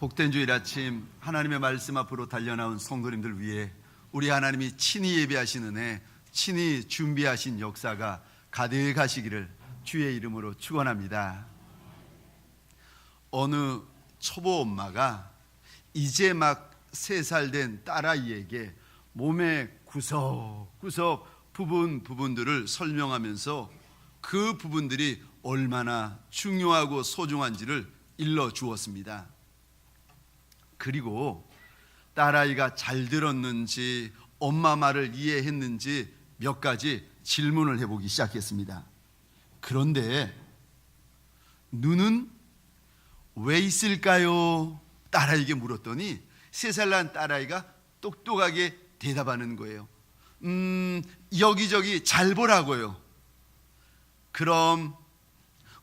복된 주일 아침 하나님의 말씀 앞으로 달려나온 성도님들 위해 우리 하나님이 친히 예비하신 은혜, 친히 준비하신 역사가 가득하시기를 주의 이름으로 축원합니다. 어느 초보 엄마가 이제 막 3살 된 딸아이에게 몸의 구석구석 부분들을 설명하면서 그 부분들이 얼마나 중요하고 소중한지를 일러 주었습니다. 그리고 딸아이가 잘 들었는지 엄마 말을 이해했는지 몇 가지 질문을 해보기 시작했습니다. 그런데 눈은 왜 있을까요? 딸아이에게 물었더니 3살 난 딸아이가 똑똑하게 대답하는 거예요. 여기저기 잘 보라고요. 그럼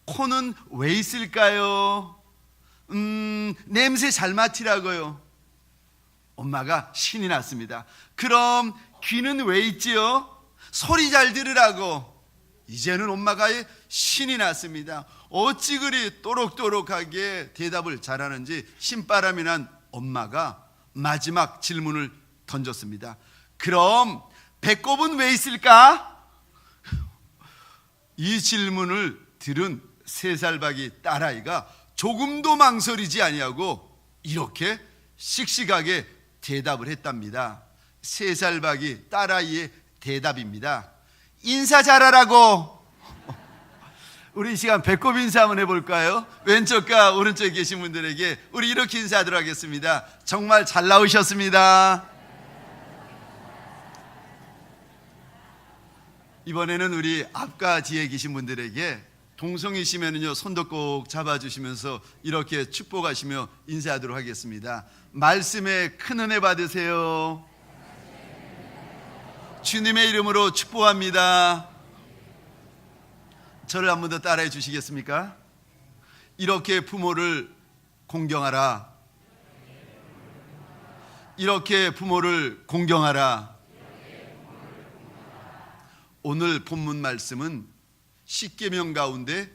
코는 왜 있을까요? 냄새 잘 맡으라고요. 엄마가 신이 났습니다. 그럼 귀는 왜 있지요? 소리 잘 들으라고. 이제는 엄마가 신이 났습니다. 어찌 그리 또록또록하게 대답을 잘하는지 신바람이 난 엄마가 마지막 질문을 던졌습니다. 그럼 배꼽은 왜 있을까? 이 질문을 들은 3살 박이 딸아이가 조금도 망설이지 아니하고 이렇게 씩씩하게 대답을 했답니다. 3살 박이 딸아이의 대답입니다. 인사 잘하라고. 우리 이 시간 배꼽 인사 한번 해볼까요? 왼쪽과 오른쪽에 계신 분들에게 우리 이렇게 인사하도록 하겠습니다. 정말 잘 나오셨습니다. 이번에는 우리 앞과 뒤에 계신 분들에게 동성이시면요 손도 꼭 잡아주시면서 이렇게 축복하시며 인사하도록 하겠습니다. 말씀에 큰 은혜 받으세요. 주님의 이름으로 축복합니다. 저를 한 번 더 따라해 주시겠습니까? 이렇게 부모를 공경하라. 이렇게 부모를 공경하라. 오늘 본문 말씀은 10계명 가운데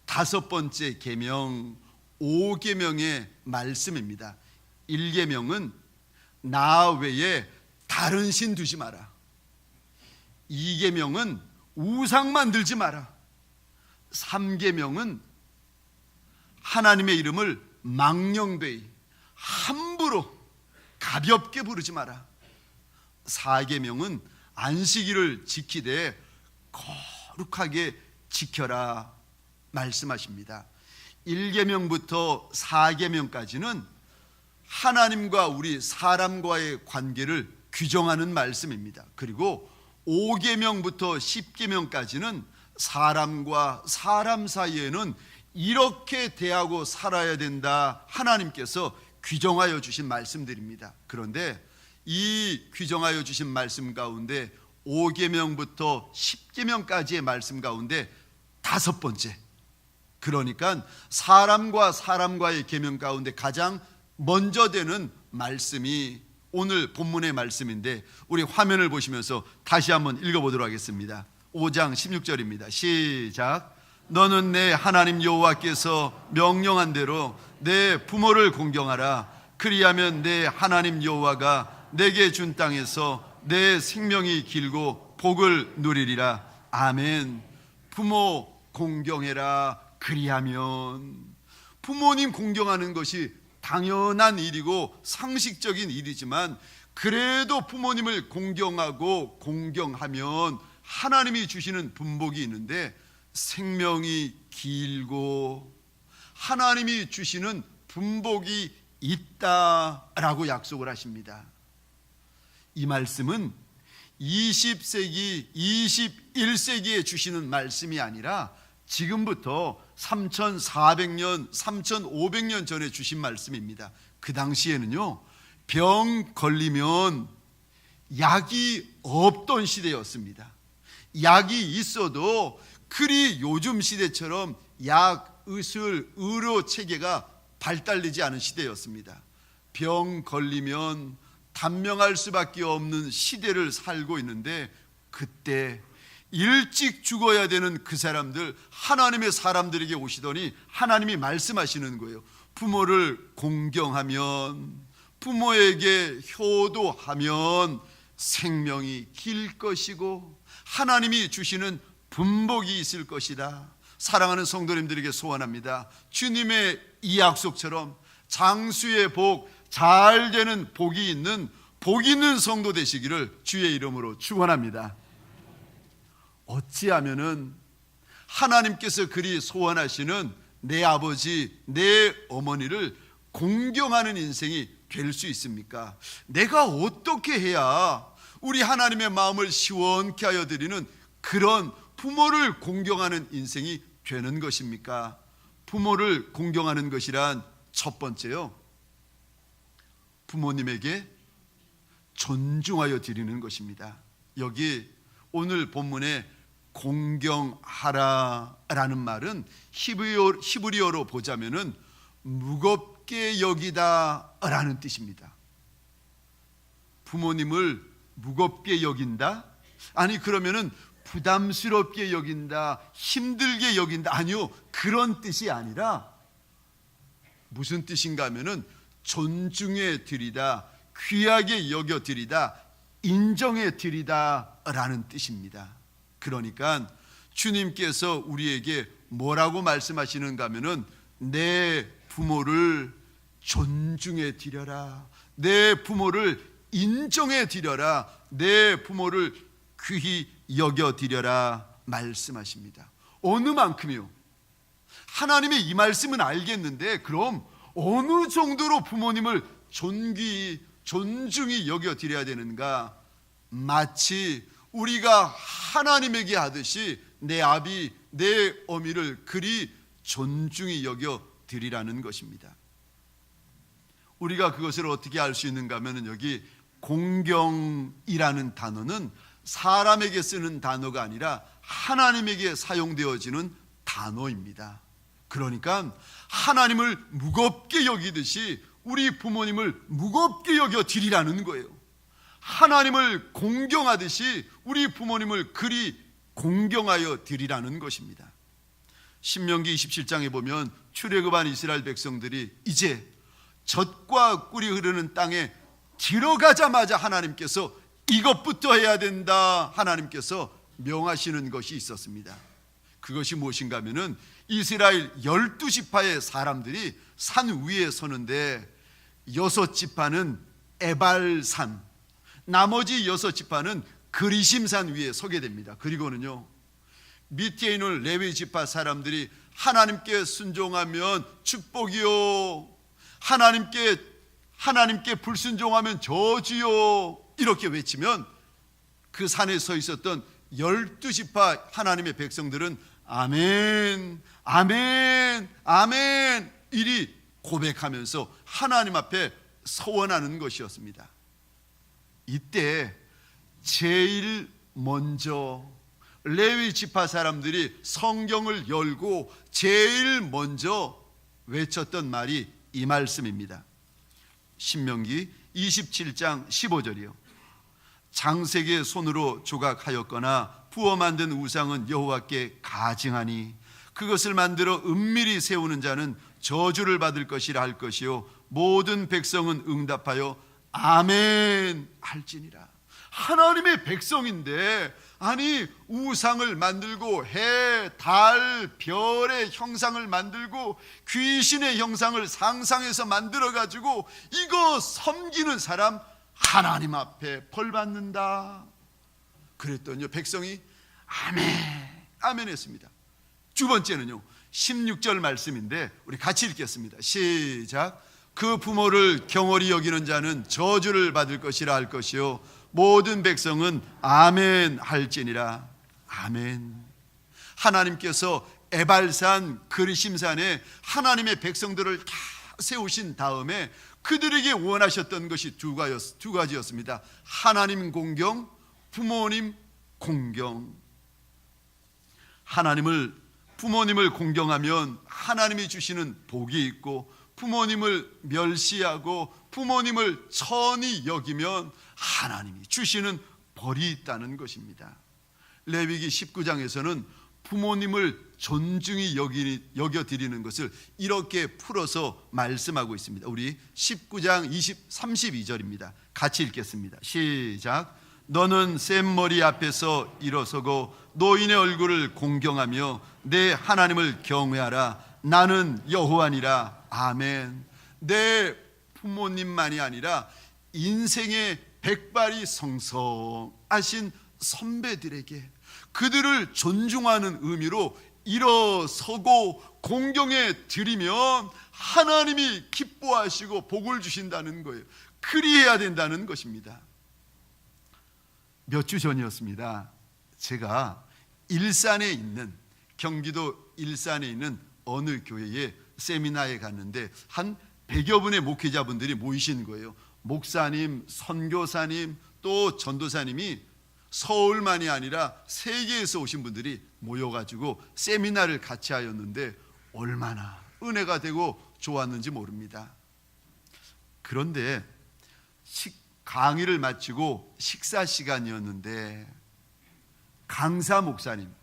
5번째 계명 5계명의 말씀입니다. 1계명은 나 외에 다른 신 두지 마라. 2계명은 우상 만들지 마라. 3계명은 하나님의 이름을 망령되이 함부로 가볍게 부르지 마라. 4계명은 안식일을 지키되 거룩하게 지켜라 말씀하십니다. 1계명부터 4계명까지는 하나님과 우리 사람과의 관계를 규정하는 말씀입니다. 그리고 5계명부터 10계명까지는 사람과 사람 사이에는 이렇게 대하고 살아야 된다 하나님께서 규정하여 주신 말씀들입니다. 그런데 이 규정하여 주신 말씀 가운데 5계명부터 10계명까지의 말씀 가운데 5번째, 그러니까 사람과 사람과의 계명 가운데 가장 먼저 되는 말씀이 오늘 본문의 말씀인데 우리 화면을 보시면서 다시 한번 읽어보도록 하겠습니다. 5장 16절입니다. 시작. 너는 내 하나님 여호와께서 명령한 대로 내 부모를 공경하라. 그리하면 내 하나님 여호와가 내게 준 땅에서 내 생명이 길고 복을 누리리라. 아멘. 부모 공경해라. 그리하면 부모님 공경하는 것이 당연한 일이고 상식적인 일이지만 그래도 부모님을 공경하고 공경하면 하나님이 주시는 분복이 있는데 생명이 길고 하나님이 주시는 분복이 있다라고 약속을 하십니다. 이 말씀은 20세기, 21세기에 주시는 말씀이 아니라 지금부터 3,400년, 3,500년 전에 주신 말씀입니다. 그 당시에는요, 병 걸리면 약이 없던 시대였습니다. 약이 있어도 그리 요즘 시대처럼 약, 의술, 의료 체계가 발달되지 않은 시대였습니다. 병 걸리면 단명할 수밖에 없는 시대를 살고 있는데 그때 일찍 죽어야 되는 그 사람들, 하나님의 사람들에게 오시더니 하나님이 말씀하시는 거예요. 부모를 공경하면, 부모에게 효도하면 생명이 길 것이고 하나님이 주시는 분복이 있을 것이다. 사랑하는 성도님들에게 소원합니다. 주님의 이 약속처럼 장수의 복, 잘 되는 복이 있는 성도 되시기를 주의 이름으로 축원합니다. 어찌하면은 하나님께서 그리 소원하시는 내 아버지, 내 어머니를 공경하는 인생이 될 수 있습니까? 내가 어떻게 해야 우리 하나님의 마음을 시원케 하여 드리는 그런 부모를 공경하는 인생이 되는 것입니까? 부모를 공경하는 것이란 첫 번째요, 부모님에게 존중하여 드리는 것입니다. 여기 오늘 본문에 공경하라라는 말은 히브리어로 보자면은 무겁게 여기다라는 뜻입니다. 부모님을 무겁게 여긴다? 아니 그러면은 부담스럽게 여긴다, 힘들게 여긴다, 아니요, 그런 뜻이 아니라 무슨 뜻인가 하면은 존중해 드리다, 귀하게 여겨 드리다, 인정해 드리다 라는 뜻입니다. 그러니까 주님께서 우리에게 뭐라고 말씀하시는가 하면은 내 부모를 존중해 드려라, 내 부모를 인정해 드려라, 내 부모를 귀히 여겨 드려라 말씀하십니다. 어느 만큼이요? 하나님의 이 말씀은 알겠는데 그럼 어느 정도로 부모님을 존중히 여겨 드려야 되는가? 마치 우리가 하나님에게 하듯이 내 아비, 내 어미를 그리 존중히 여겨 드리라는 것입니다. 우리가 그것을 어떻게 알 수 있는가 하면 여기 공경이라는 단어는 사람에게 쓰는 단어가 아니라 하나님에게 사용되어지는 단어입니다. 그러니까 하나님을 무겁게 여기듯이 우리 부모님을 무겁게 여겨 드리라는 거예요. 하나님을 공경하듯이 우리 부모님을 그리 공경하여 드리라는 것입니다. 신명기 27장에 보면 출애굽한 이스라엘 백성들이 이제 젖과 꿀이 흐르는 땅에 들어가자마자 하나님께서 이것부터 해야 된다, 하나님께서 명하시는 것이 있었습니다. 그것이 무엇인가 하면은 이스라엘 12지파의 사람들이 산 위에 서는데 6지파는 에발산, 나머지 6지파는 그리심산 위에 서게 됩니다. 그리고는요, 밑에 있는 레위 지파 사람들이 하나님께 순종하면 축복이요, 하나님께 불순종하면 저주요, 이렇게 외치면 그 산에 서 있었던 12지파 하나님의 백성들은 아멘, 아멘, 아멘 이리 고백하면서 하나님 앞에 서원하는 것이었습니다. 이때 제일 먼저 레위 지파 사람들이 성경을 열고 제일 먼저 외쳤던 말이 이 말씀입니다. 신명기 27장 15절이요. 장색의 손으로 조각하였거나 부어 만든 우상은 여호와께 가증하니 그것을 만들어 은밀히 세우는 자는 저주를 받을 것이라 할 것이요 모든 백성은 응답하여 아멘 할지니라. 하나님의 백성인데 아니 우상을 만들고 해, 달, 별의 형상을 만들고 귀신의 형상을 상상해서 만들어가지고 이거 섬기는 사람 하나님 앞에 벌 받는다. 그랬더니요 백성이 아멘, 아멘 했습니다. 두 번째는요 16절 말씀인데 우리 같이 읽겠습니다. 시작. 그 부모를 경홀히 여기는 자는 저주를 받을 것이라 할 것이요 모든 백성은 아멘 할지니라. 아멘. 하나님께서 에발산 그리심산에 하나님의 백성들을 다 세우신 다음에 그들에게 원하셨던 것이 두 가지였습니다. 하나님 공경, 부모님 공경. 부모님을 공경하면 하나님이 주시는 복이 있고 부모님을 멸시하고 부모님을 천히 여기면 하나님이 주시는 벌이 있다는 것입니다. 레위기 19장에서는 부모님을 존중히 여겨드리는 것을 이렇게 풀어서 말씀하고 있습니다. 우리 19장 32절입니다. 같이 읽겠습니다. 시작. 너는 샘머리 앞에서 일어서고 노인의 얼굴을 공경하며 내 하나님을 경외하라. 나는 여호와니라. 아멘. 내 부모님만이 아니라 인생의 백발이 성성하신 선배들에게 그들을 존중하는 의미로 일어서고 공경해 드리면 하나님이 기뻐하시고 복을 주신다는 거예요. 그리해야 된다는 것입니다. 몇 주 전이었습니다. 제가 경기도 일산에 있는 어느 교회에 세미나에 갔는데 한 100여 분의 목회자분들이 모이신 거예요. 목사님, 선교사님, 또 전도사님이 서울만이 아니라 세계에서 오신 분들이 모여가지고 세미나를 같이 하였는데 얼마나 은혜가 되고 좋았는지 모릅니다. 그런데 강의를 마치고 식사 시간이었는데 강사 목사님,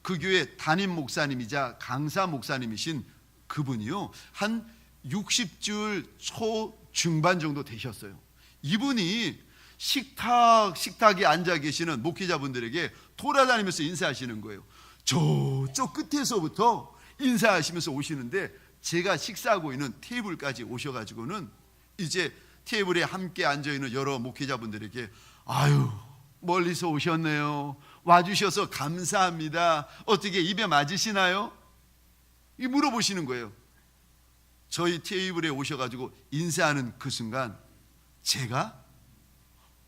그 교회 담임 목사님이자 강사 목사님이신 그분이요, 한 60줄 초중반 정도 되셨어요. 이분이 식탁에 앉아 계시는 목회자분들에게 돌아다니면서 인사하시는 거예요. 저쪽 끝에서부터 인사하시면서 오시는데 제가 식사하고 있는 테이블까지 오셔가지고는 이제 테이블에 함께 앉아있는 여러 목회자분들에게 아유, 멀리서 오셨네요. 와주셔서 감사합니다. 어떻게 입에 맞으시나요? 이 물어보시는 거예요. 저희 테이블에 오셔가지고 인사하는 그 순간 제가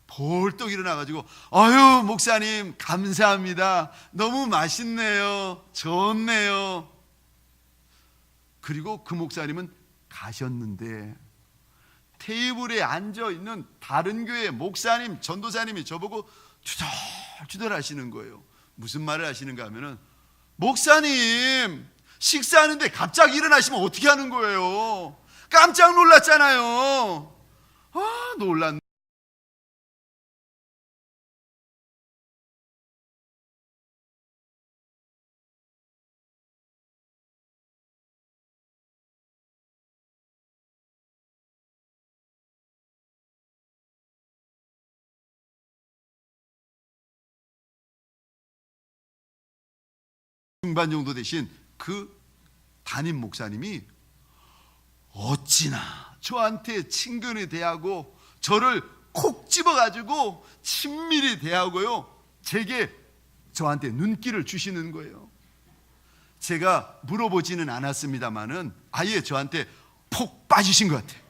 벌떡 일어나가지고 아유, 목사님 감사합니다. 너무 맛있네요. 좋네요. 그리고 그 목사님은 가셨는데 테이블에 앉아있는 다른 교회 목사님, 전도사님이 저보고 투덜투덜 하시는 거예요. 무슨 말을 하시는가 하면은 목사님 식사하는데 갑자기 일어나시면 어떻게 하는 거예요? 깜짝 놀랐잖아요. 아, 놀랐네. 중반 정도 되신 그 담임 목사님이 어찌나 저한테 친근히 대하고 저를 콕 집어가지고 친밀히 대하고요, 저한테 눈길을 주시는 거예요. 제가 물어보지는 않았습니다마는 아예 저한테 폭 빠지신 것 같아요.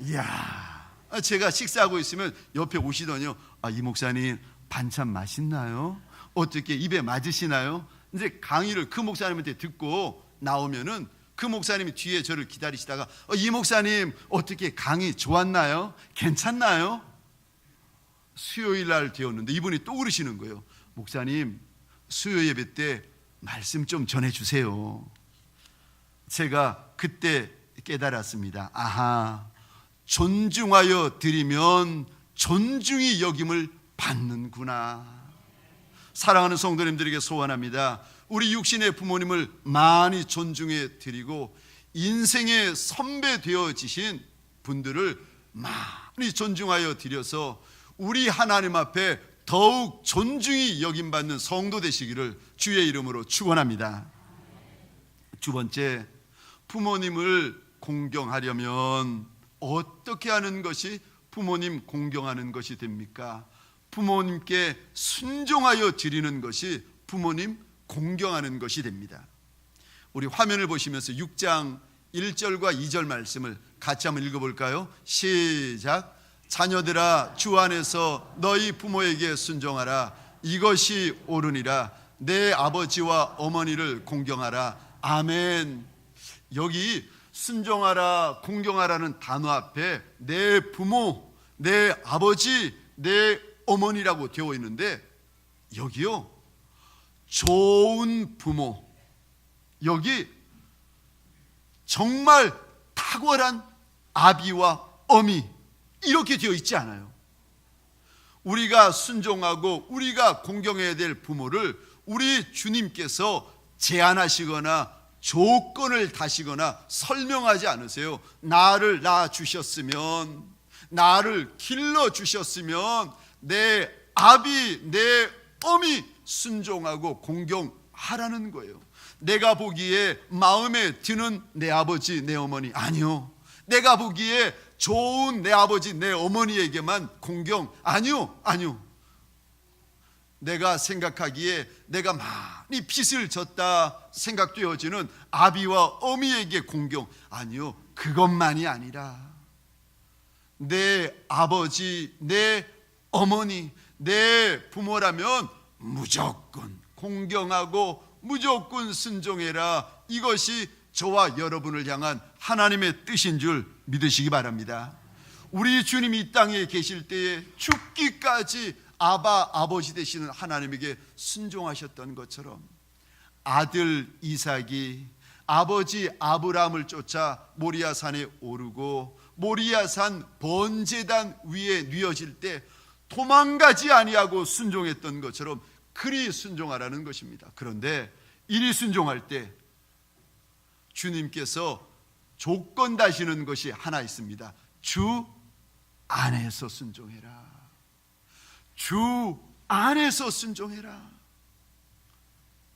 이야, 제가 식사하고 있으면 옆에 오시더니요, 이 목사님 반찬 맛있나요? 어떻게 입에 맞으시나요? 이제 강의를 그 목사님한테 듣고 나오면은 그 목사님이 뒤에 저를 기다리시다가 이 목사님 어떻게 강의 좋았나요? 괜찮나요? 수요일 날 되었는데 이분이 또 그러시는 거예요. 목사님 수요 예배 때 말씀 좀 전해주세요. 제가 그때 깨달았습니다. 아하, 존중하여 드리면 존중이 여김을 받는구나. 사랑하는 성도님들에게 소원합니다. 우리 육신의 부모님을 많이 존중해 드리고 인생의 선배 되어지신 분들을 많이 존중하여 드려서 우리 하나님 앞에 더욱 존중이 여김받는 성도 되시기를 주의 이름으로 축원합니다. 두 번째, 부모님을 공경하려면 어떻게 하는 것이 부모님 공경하는 것이 됩니까? 부모님께 순종하여 드리는 것이 부모님 공경하는 것이 됩니다. 우리 화면을 보시면서 6장 1절과 2절 말씀을 같이 한번 읽어볼까요? 시작. 자녀들아, 주 안에서 너희 부모에게 순종하라. 이것이 옳으니라. 내 아버지와 어머니를 공경하라. 아멘. 여기 순종하라, 공경하라는 단어 앞에 내 부모, 내 아버지, 내 어머니라고 되어 있는데 여기요, 좋은 부모, 여기 정말 탁월한 아비와 어미 이렇게 되어 있지 않아요. 우리가 순종하고 우리가 공경해야 될 부모를 우리 주님께서 제한하시거나 조건을 다시거나 설명하지 않으세요. 나를 낳아주셨으면, 나를 길러주셨으면 내 아비, 내 어미 순종하고 공경하라는 거예요. 내가 보기에 마음에 드는 내 아버지, 내 어머니, 아니요. 내가 보기에 좋은 내 아버지, 내 어머니에게만 공경, 아니요. 내가 생각하기에 내가 많이 빚을 졌다 생각되어지는 아비와 어미에게 공경, 아니요. 그것만이 아니라 내 아버지, 내 어머니, 내 부모라면 무조건 공경하고 무조건 순종해라. 이것이 저와 여러분을 향한 하나님의 뜻인 줄 믿으시기 바랍니다. 우리 주님이 이 땅에 계실 때에 죽기까지 아버지 되시는 하나님에게 순종하셨던 것처럼 아들 이삭이 아버지 아브라함을 쫓아 모리아산에 오르고 모리아산 번제단 위에 뉘어질 때 도망가지 아니하고 순종했던 것처럼 그리 순종하라는 것입니다. 그런데 이리 순종할 때 주님께서 조건 다시는 것이 하나 있습니다. 주 안에서 순종해라. 주 안에서 순종해라.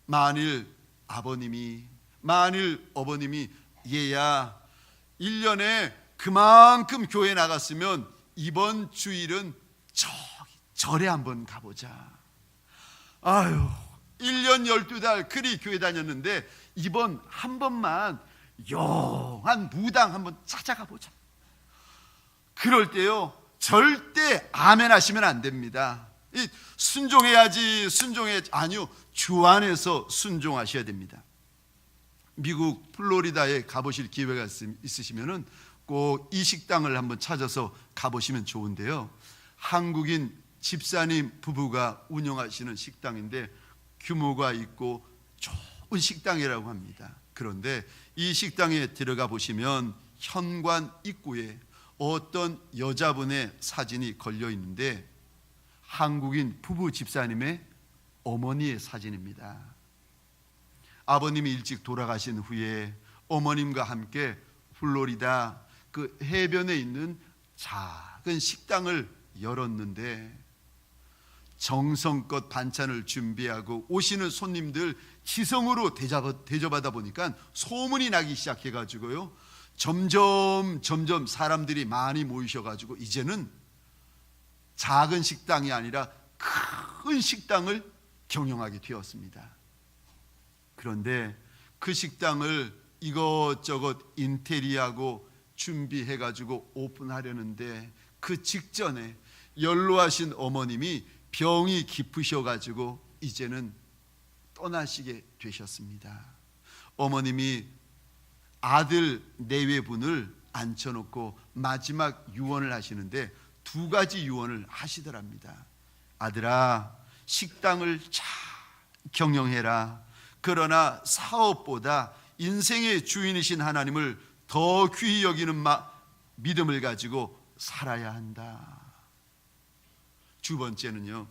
만일 아버님이, 만일 어머님이 얘야 1년에 그만큼 교회 나갔으면 이번 주일은 저기 절에 한번 가보자. 아유 1년 12달 그리 교회 다녔는데 이번 한 번만 영한 무당 한번 찾아가 보자. 그럴 때요 절대 아멘 하시면 안 됩니다. 순종해야지 아니요, 주 안에서 순종하셔야 됩니다. 미국 플로리다에 가보실 기회가 있으시면 꼭 이 식당을 한번 찾아서 가보시면 좋은데요, 한국인 집사님 부부가 운영하시는 식당인데 규모가 있고 좋은 식당이라고 합니다. 그런데 이 식당에 들어가 보시면 현관 입구에 어떤 여자분의 사진이 걸려 있는데 한국인 부부 집사님의 어머니의 사진입니다. 아버님이 일찍 돌아가신 후에 어머님과 함께 플로리다 그 해변에 있는 작은 식당을 열었는데 정성껏 반찬을 준비하고 오시는 손님들 지성으로 대접하다 보니까 소문이 나기 시작해가지고요, 점점 사람들이 많이 모이셔가지고 이제는 작은 식당이 아니라 큰 식당을 경영하게 되었습니다. 그런데 그 식당을 이것저것 인테리어하고 준비해가지고 오픈하려는데 그 직전에 연로하신 어머님이 병이 깊으셔가지고 이제는 떠나시게 되셨습니다. 어머님이 아들 내외분을 앉혀놓고 마지막 유언을 하시는데 두 가지 유언을 하시더랍니다. 아들아, 식당을 잘 경영해라. 그러나 사업보다 인생의 주인이신 하나님을 더 귀히 여기는 믿음을 가지고 살아야 한다. 두 번째는요,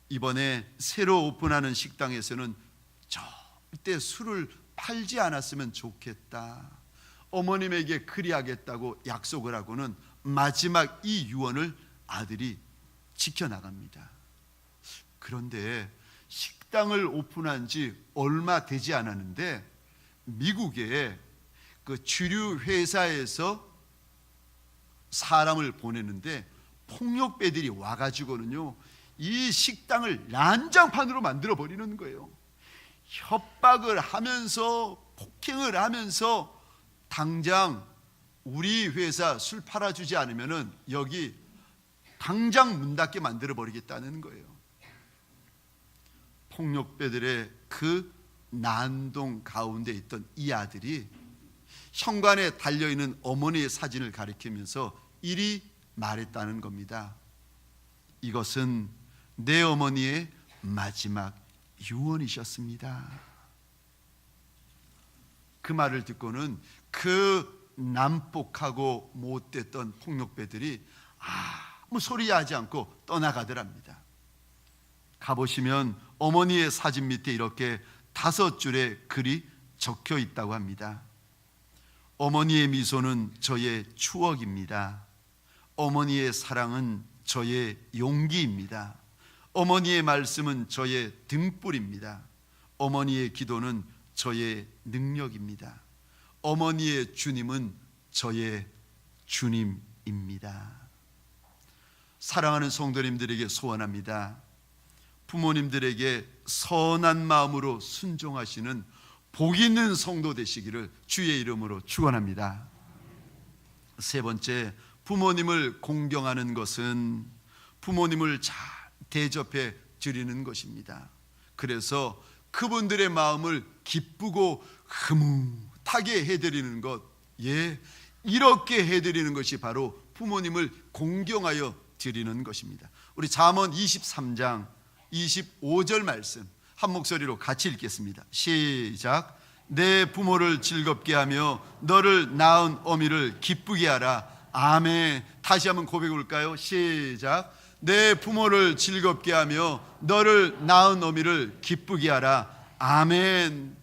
이번에 새로 오픈하는 식당에서는 절대 술을 팔지 않았으면 좋겠다. 어머님에게 그리하겠다고 약속을 하고는 마지막 이 유언을 아들이 지켜나갑니다. 그런데 식당을 오픈한 지 얼마 되지 않았는데 미국에 그 주류 회사에서 사람을 보내는데 폭력배들이 와가지고는요 이 식당을 난장판으로 만들어 버리는 거예요. 협박을 하면서 폭행을 하면서 당장 우리 회사 술 팔아주지 않으면은 여기 당장 문 닫게 만들어 버리겠다는 거예요. 폭력배들의 그 난동 가운데 있던 이 아들이 현관에 달려있는 어머니의 사진을 가리키면서 이리 말했다는 겁니다. 이것은 내 어머니의 마지막 유언이셨습니다. 그 말을 듣고는 그 난폭하고 못됐던 폭력배들이 아무 소리 하지 않고 떠나가더랍니다. 가보시면 어머니의 사진 밑에 이렇게 5줄의 글이 적혀 있다고 합니다. 어머니의 미소는 저의 추억입니다. 어머니의 사랑은 저의 용기입니다. 어머니의 말씀은 저의 등불입니다. 어머니의 기도는 저의 능력입니다. 어머니의 주님은 저의 주님입니다. 사랑하는 성도님들에게 소원합니다. 부모님들에게 선한 마음으로 순종하시는 복 있는 성도 되시기를 주의 이름으로 축원합니다. 세 번째, 부모님을 공경하는 것은 부모님을 잘 대접해 드리는 것입니다. 그래서 그분들의 마음을 기쁘고 흐뭇하게 해드리는 것, 이렇게 해드리는 것이 바로 부모님을 공경하여 드리는 것입니다. 우리 잠언 23장 25절 말씀 한 목소리로 같이 읽겠습니다. 시작. 내 부모를 즐겁게 하며 너를 낳은 어미를 기쁘게 하라. 아멘. 다시 한번 고백해 볼까요? 시작. 내 부모를 즐겁게 하며 너를 낳은 어미를 기쁘게 하라. 아멘.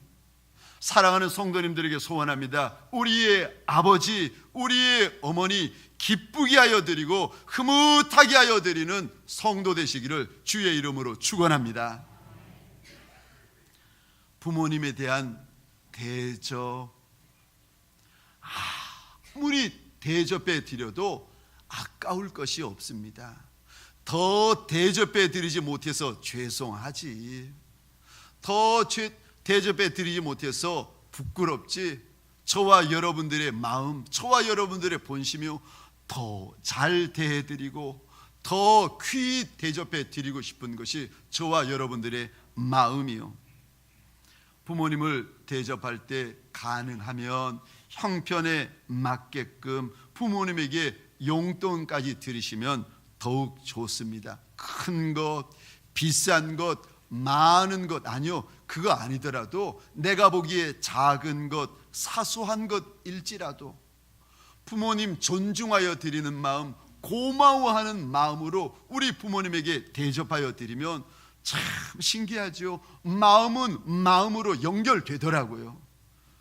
사랑하는 성도님들에게 소원합니다. 우리의 아버지, 우리의 어머니 기쁘게 하여 드리고 흐뭇하게 하여 드리는 성도 되시기를 주의 이름으로 축원합니다. 부모님에 대한 대접, 아무리 대접해 드려도 아까울 것이 없습니다. 더 대접해 드리지 못해서 죄송하지, 더 대접해 드리지 못해서 부끄럽지, 저와 여러분들의 마음, 저와 여러분들의 본심이요, 더 잘 대해드리고 더 귀히 대접해 드리고 싶은 것이 저와 여러분들의 마음이요. 부모님을 대접할 때 가능하면 형편에 맞게끔 부모님에게 용돈까지 드리시면 더욱 좋습니다. 큰 것, 비싼 것, 많은 것, 아니요, 그거 아니더라도 내가 보기에 작은 것, 사소한 것일지라도 부모님 존중하여 드리는 마음, 고마워하는 마음으로 우리 부모님에게 대접하여 드리면 참 신기하죠. 마음은 마음으로 연결되더라고요.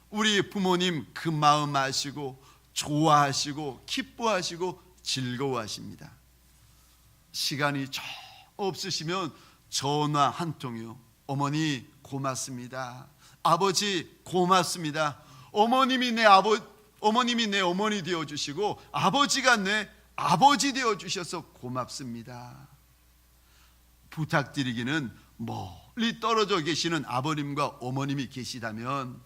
우리 부모님 그 마음 아시고 좋아하시고 기뻐하시고 즐거워하십니다. 시간이 좀 없으시면 전화 한 통이요. 어머니 고맙습니다. 아버지 고맙습니다. 어머님이 내 어머니 되어주시고 아버지가 내 아버지 되어주셔서 고맙습니다. 부탁드리기는 멀리 떨어져 계시는 아버님과 어머님이 계시다면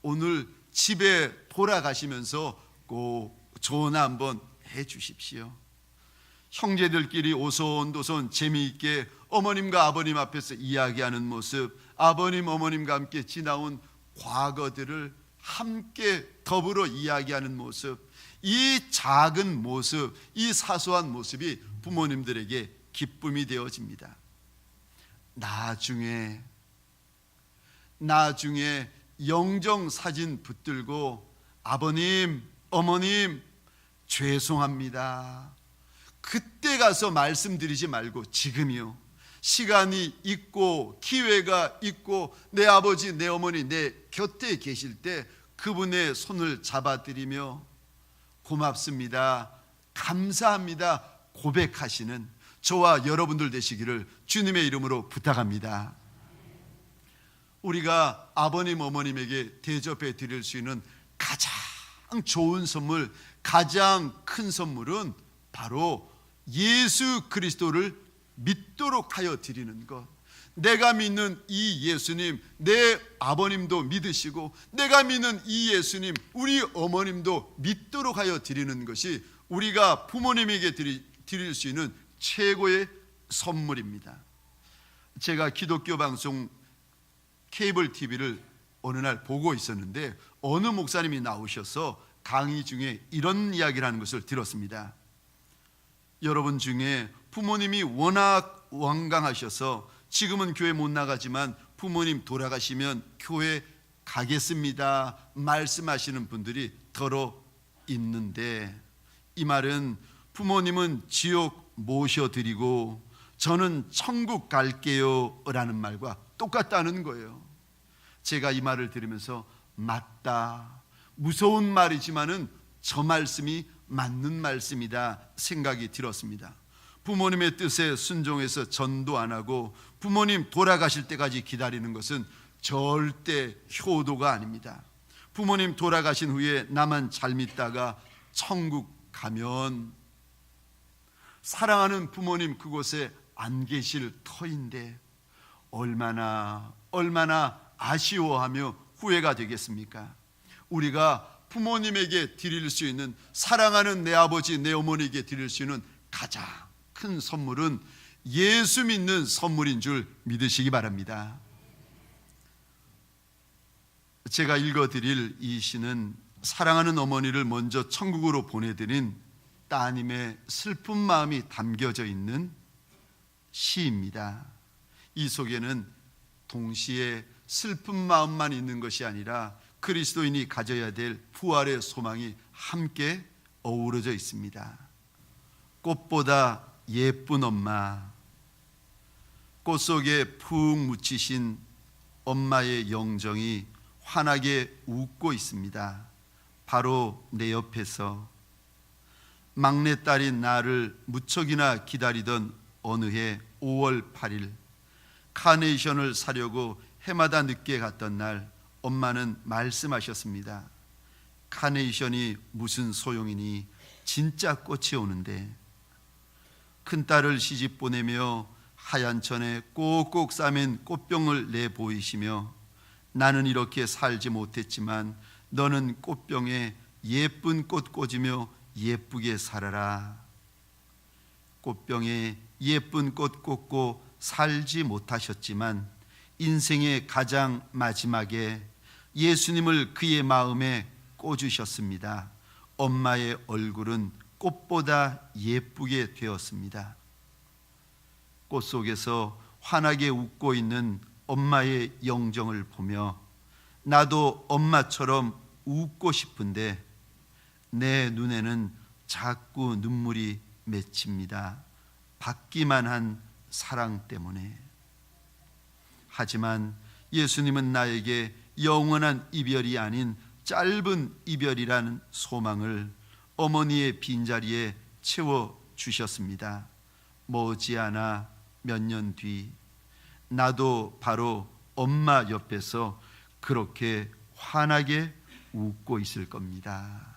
오늘 집에 돌아가시면서 꼭 전화 한번 해 주십시오. 형제들끼리 오손도손 재미있게 어머님과 아버님 앞에서 이야기하는 모습, 아버님 어머님과 함께 지나온 과거들을 함께 더불어 이야기하는 모습, 이 작은 모습, 이 사소한 모습이 부모님들에게 기쁨이 되어집니다. 나중에 영정사진 붙들고 아버님, 어머님 죄송합니다. 그때 가서 말씀드리지 말고 지금이요. 시간이 있고 기회가 있고 내 아버지, 내 어머니 내 곁에 계실 때 그분의 손을 잡아드리며 고맙습니다, 감사합니다 고백하시는 저와 여러분들 되시기를 주님의 이름으로 부탁합니다. 우리가 아버님 어머님에게 대접해 드릴 수 있는 가장 좋은 선물, 가장 큰 선물은 바로 예수 그리스도를 믿도록 하여 드리는 것. 내가 믿는 이 예수님, 내 아버님도 믿으시고 내가 믿는 이 예수님, 우리 어머님도 믿도록 하여 드리는 것이 우리가 부모님에게 드릴 수 있는 최고의 선물입니다. 제가 기독교 방송 케이블 TV를 어느 날 보고 있었는데 어느 목사님이 나오셔서 강의 중에 이런 이야기를 하는 것을 들었습니다. 여러분 중에 부모님이 워낙 완강하셔서 지금은 교회 못 나가지만 부모님 돌아가시면 교회 가겠습니다 말씀하시는 분들이 더러 있는데, 이 말은 부모님은 지옥 모셔드리고 저는 천국 갈게요 라는 말과 똑같다는 거예요. 제가 이 말을 들으면서 맞다, 무서운 말이지만은 저 말씀이 맞는 말씀이다 생각이 들었습니다. 부모님의 뜻에 순종해서 전도 안 하고 부모님 돌아가실 때까지 기다리는 것은 절대 효도가 아닙니다. 부모님 돌아가신 후에 나만 잘 믿다가 천국 가면 사랑하는 부모님 그곳에 안 계실 터인데 얼마나 아쉬워하며 후회가 되겠습니까? 우리가 부모님에게 드릴 수 있는, 사랑하는 내 아버지 내 어머니에게 드릴 수 있는 가장 큰 선물은 예수 믿는 선물인 줄 믿으시기 바랍니다. 제가 읽어드릴 이 시는 사랑하는 어머니를 먼저 천국으로 보내드린 따님의 슬픈 마음이 담겨져 있는 시입니다. 이 속에는 동시에 슬픈 마음만 있는 것이 아니라 그리스도인이 가져야 될 부활의 소망이 함께 어우러져 있습니다. 꽃보다 예쁜 엄마, 꽃 속에 푹 묻히신 엄마의 영정이 환하게 웃고 있습니다. 바로 내 옆에서 막내딸인 나를 무척이나 기다리던 어느 해 5월 8일 카네이션을 사려고 해마다 늦게 갔던 날 엄마는 말씀하셨습니다. 카네이션이 무슨 소용이니 진짜 꽃이 오는데. 큰딸을 시집 보내며 하얀 천에 꼭꼭 싸맨 꽃병을 내보이시며 나는 이렇게 살지 못했지만 너는 꽃병에 예쁜 꽃 꽂으며 예쁘게 살아라. 꽃병에 예쁜 꽃 꽂고 살지 못하셨지만 인생의 가장 마지막에 예수님을 그의 마음에 꽂으셨습니다. 엄마의 얼굴은 꽃보다 예쁘게 되었습니다. 꽃 속에서 환하게 웃고 있는 엄마의 영정을 보며 나도 엄마처럼 웃고 싶은데 내 눈에는 자꾸 눈물이 맺힙니다. 받기만 한 사랑 때문에. 하지만 예수님은 나에게 영원한 이별이 아닌 짧은 이별이라는 소망을 어머니의 빈자리에 채워주셨습니다. 머지않아 몇 년 뒤 나도 바로 엄마 옆에서 그렇게 환하게 웃고 있을 겁니다.